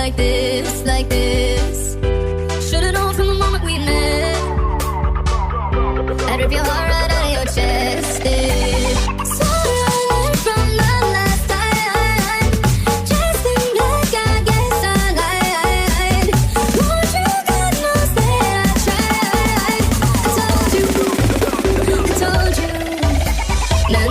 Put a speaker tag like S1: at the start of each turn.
S1: like this, like this. Should've known from the moment we met. I'd rip your heart right out of your chest. So I learned from the last time. Chasing black, I guess I lied. Won't you God knows that I tried. I told you, I told you. Nah,